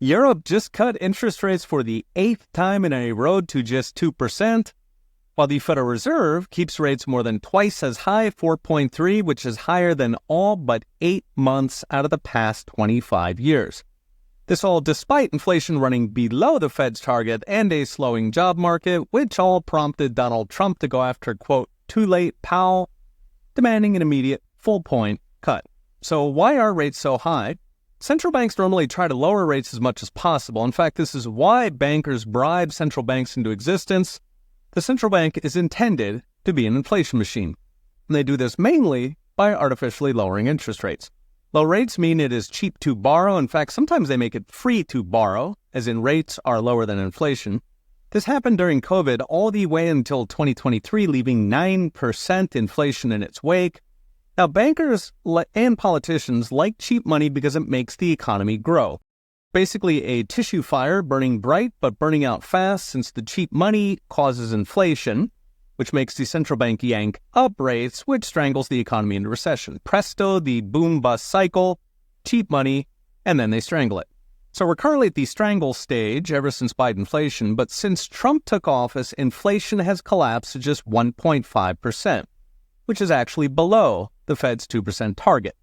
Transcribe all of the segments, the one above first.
Europe just cut interest rates for the 8th time in a row to just 2%, while the Federal Reserve keeps rates more than twice as high, 4.3, which is higher than all but 8 months out of the past 25 years. This all despite inflation running below the Fed's target and a slowing job market, which all prompted Donald Trump to go after, quote, too late Powell, demanding an immediate full-point cut. So why are rates so high? Central banks normally try to lower rates as much as possible. In fact, this is why bankers bribe central banks into existence. The central bank is intended to be an inflation machine, and they do this mainly by artificially lowering interest rates. Low rates mean it is cheap to borrow. In fact, sometimes they make it free to borrow, as in rates are lower than inflation. This happened during COVID all the way until 2023, leaving 9% inflation in its wake. Now, bankers and politicians like cheap money because it makes the economy grow. Basically, a tissue fire burning bright but burning out fast, since the cheap money causes inflation, which makes the central bank yank up rates, which strangles the economy into recession. Presto, the boom-bust cycle, cheap money, and then they strangle it. So we're currently at the strangle stage ever since Bidenflation, but since Trump took office, inflation has collapsed to just 1.5%, which is actually below the Fed's 2% target.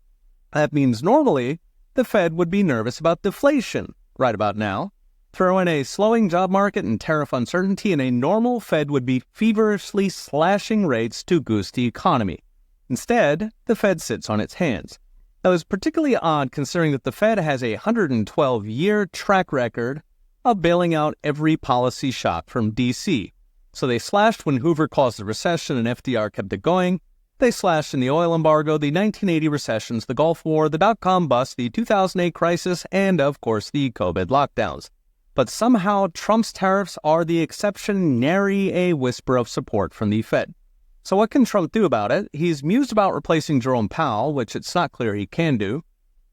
That means normally the Fed would be nervous about deflation right about now. Throw in a slowing job market and tariff uncertainty, and a normal Fed would be feverishly slashing rates to goose the economy. Instead, the Fed sits on its hands. Now, it's particularly odd considering that the Fed has a 112-year track record of bailing out every policy shock from D.C. So they slashed when Hoover caused the recession and FDR kept it going. They slashed in the oil embargo, the 1980 recessions, the Gulf War, the dot-com bust, the 2008 crisis, and, of course, the COVID lockdowns. But somehow, Trump's tariffs are the exception, nary a whisper of support from the Fed. So what can Trump do about it? He's mused about replacing Jerome Powell, which it's not clear he can do.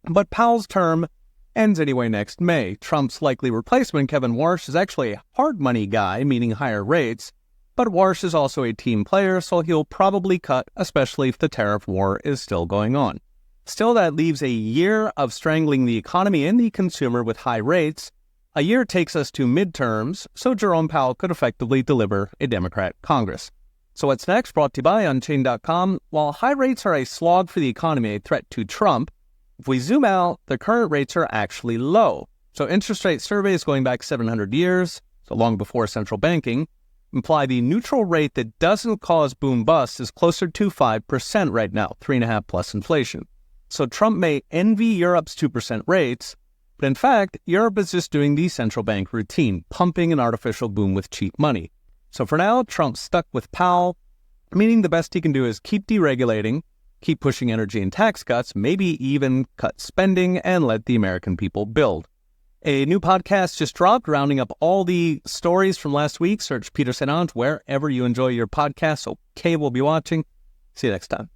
But Powell's term ends anyway next May. Trump's likely replacement, Kevin Warsh, is actually a hard money guy, meaning higher rates. But Warsh is also a team player, so he'll probably cut, especially if the tariff war is still going on. Still, that leaves a year of strangling the economy and the consumer with high rates. A year takes us to midterms, so Jerome Powell could effectively deliver a Democrat Congress. So what's next? Brought to you by Unchained.com. While high rates are a slog for the economy, a threat to Trump, if we zoom out, the current rates are actually low. So interest rate surveys going back 700 years, so long before central banking, imply the neutral rate that doesn't cause boom-bust is closer to 5% right now, 3.5 plus inflation. So Trump may envy Europe's 2% rates, but in fact, Europe is just doing the central bank routine, pumping an artificial boom with cheap money. So for now, Trump's stuck with Powell, meaning the best he can do is keep deregulating, keep pushing energy and tax cuts, maybe even cut spending and let the American people build. A new podcast just dropped, rounding up all the stories from last week. Search Peter St. Onge wherever you enjoy your podcasts. Okay, we'll be watching. See you next time.